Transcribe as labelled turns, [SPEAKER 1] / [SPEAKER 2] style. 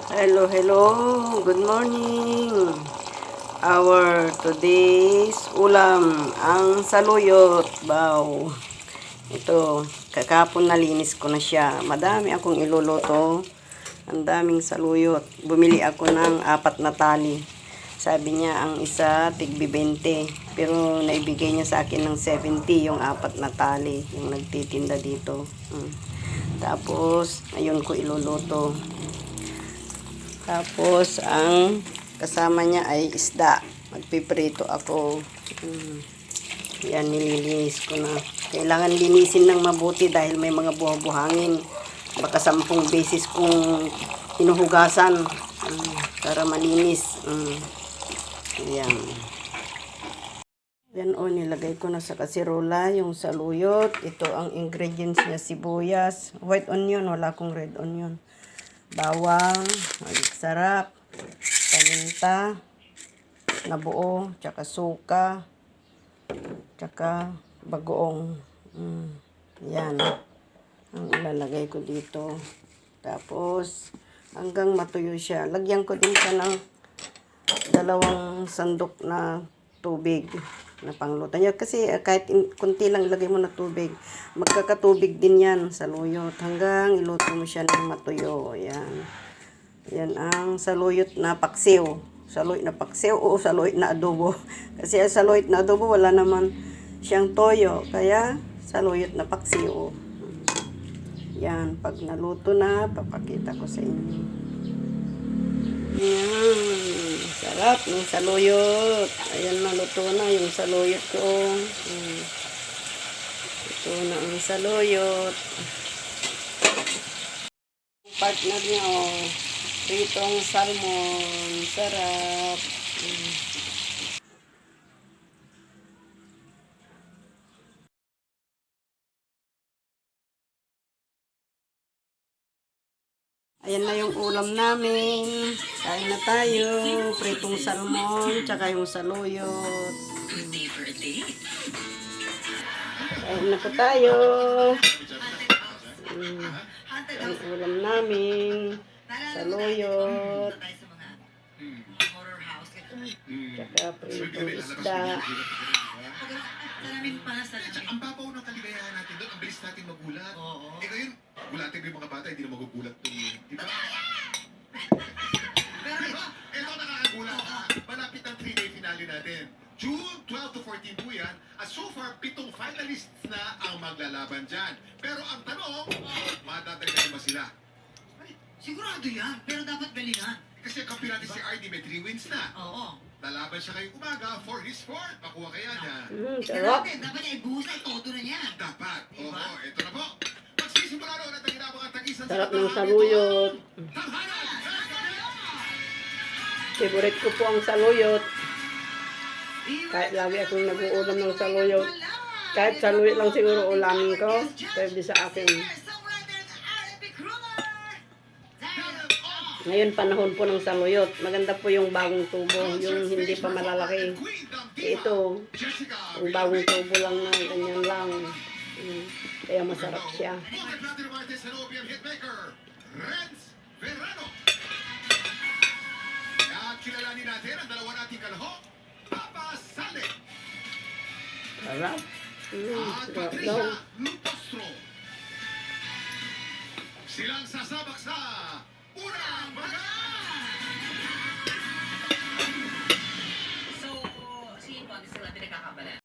[SPEAKER 1] Hello, hello. Good morning. Our today's ulam, ang saluyot. Wow. Ito, kakapon nalinis ko na siya. Madami akong iluluto. Ang daming saluyot. Bumili ako ng 4 na tali. Sabi niya ang isa tigbi 20. Pero naibigay niya sa akin ng 70 yung 4 na tali. Yung nagtitinda dito. Tapos, ayun ko iluluto. Tapos, ang kasama niya ay isda. Magpiprito ako. Yan, nililinis ko na. Kailangan linisin ng mabuti dahil may mga buhangin. Baka 10 beses kong hinuhugasan para malinis. Yan. Yan o, nilagay ko na sa kasirola yung saluyot. Ito ang ingredients niya, sibuyas. White onion, wala akong red onion. Bawang, sarap, paminta, na buo, tsaka suka, tsaka bagoong. Yan, ang ilalagay ko dito. Tapos, hanggang matuyo siya. Lagyan ko din siya ng 2 sandok na tubig na pangluto niya. Kasi kahit kunti lang ilagay mo na tubig, magkakatubig din yan sa saluyot. Hanggang iluto mo siya ng matuyo. Yan. Yan ang saluyot na paksiw. Saluyot na paksiw o saluyot na adobo. Kasi ang saluyot na adobo wala naman siyang toyo. Kaya saluyot na paksiw. Yan. Pag naluto na, papakita ko sa inyo. Yan. Sarap ng saluyot. Ayan, naluto na yung saluyot ko. Ito na ang saluyot. Partner niya, pritong salmon. Sarap. Ayan na yung ulam namin. Kain na tayo. Pritong salmon, tsaka yung saluyot. Kain na po tayo. Ang ulam namin. Saluyot. Tsaka pritong isda.
[SPEAKER 2] Ang babaw ng kaligayahan natin doon, ang bilis natin magulat. Ngayon, gulatin yung mga bata, hindi na magugulat doon. Di ba? Ito nakakagulat ha. Malapit ang 3-day finale natin. June 12 to 14 po yan. At so far, 7 finalists na ang maglalaban dyan. Pero ang tanong, matatagyan ba sila?
[SPEAKER 3] Sigurado yan, pero dapat galingan.
[SPEAKER 2] Kasi ang kampi natin si RD may 3 wins na.
[SPEAKER 3] Oo.
[SPEAKER 2] Lalaban siya ngayong umaga for his fourth. Makuha kaya niya.
[SPEAKER 1] Sarap.
[SPEAKER 3] Dapat niya ibuhos na itodo na niya.
[SPEAKER 2] Dapat. Oo, ito na po. Magsisimula na ulit ang ginawang tagisan sa
[SPEAKER 1] Sarap ng saluyot.
[SPEAKER 2] Tanghalan!
[SPEAKER 1] Favorite ko po ang saluyot. Kahit lagi akong nag-uulam ng saluyot. Kahit saluyot lang siguro ulamin ko, pwede sa akin. Ngayon panahon po ng saluyot. Maganda po yung bagong tubo, yung hindi pa malalaki. Ito, yung bagong tubo lang na ganyan lang. Kaya masarap siya.
[SPEAKER 2] Kilalanin natin ang dalawa nating kalahok, Papa Sale.
[SPEAKER 1] Sarap.
[SPEAKER 2] At
[SPEAKER 1] Sarap daw.
[SPEAKER 2] Patricia Lupostro. Silang sasabak sa Unang Baga!
[SPEAKER 3] So, si Pag sila pinagkakabalan.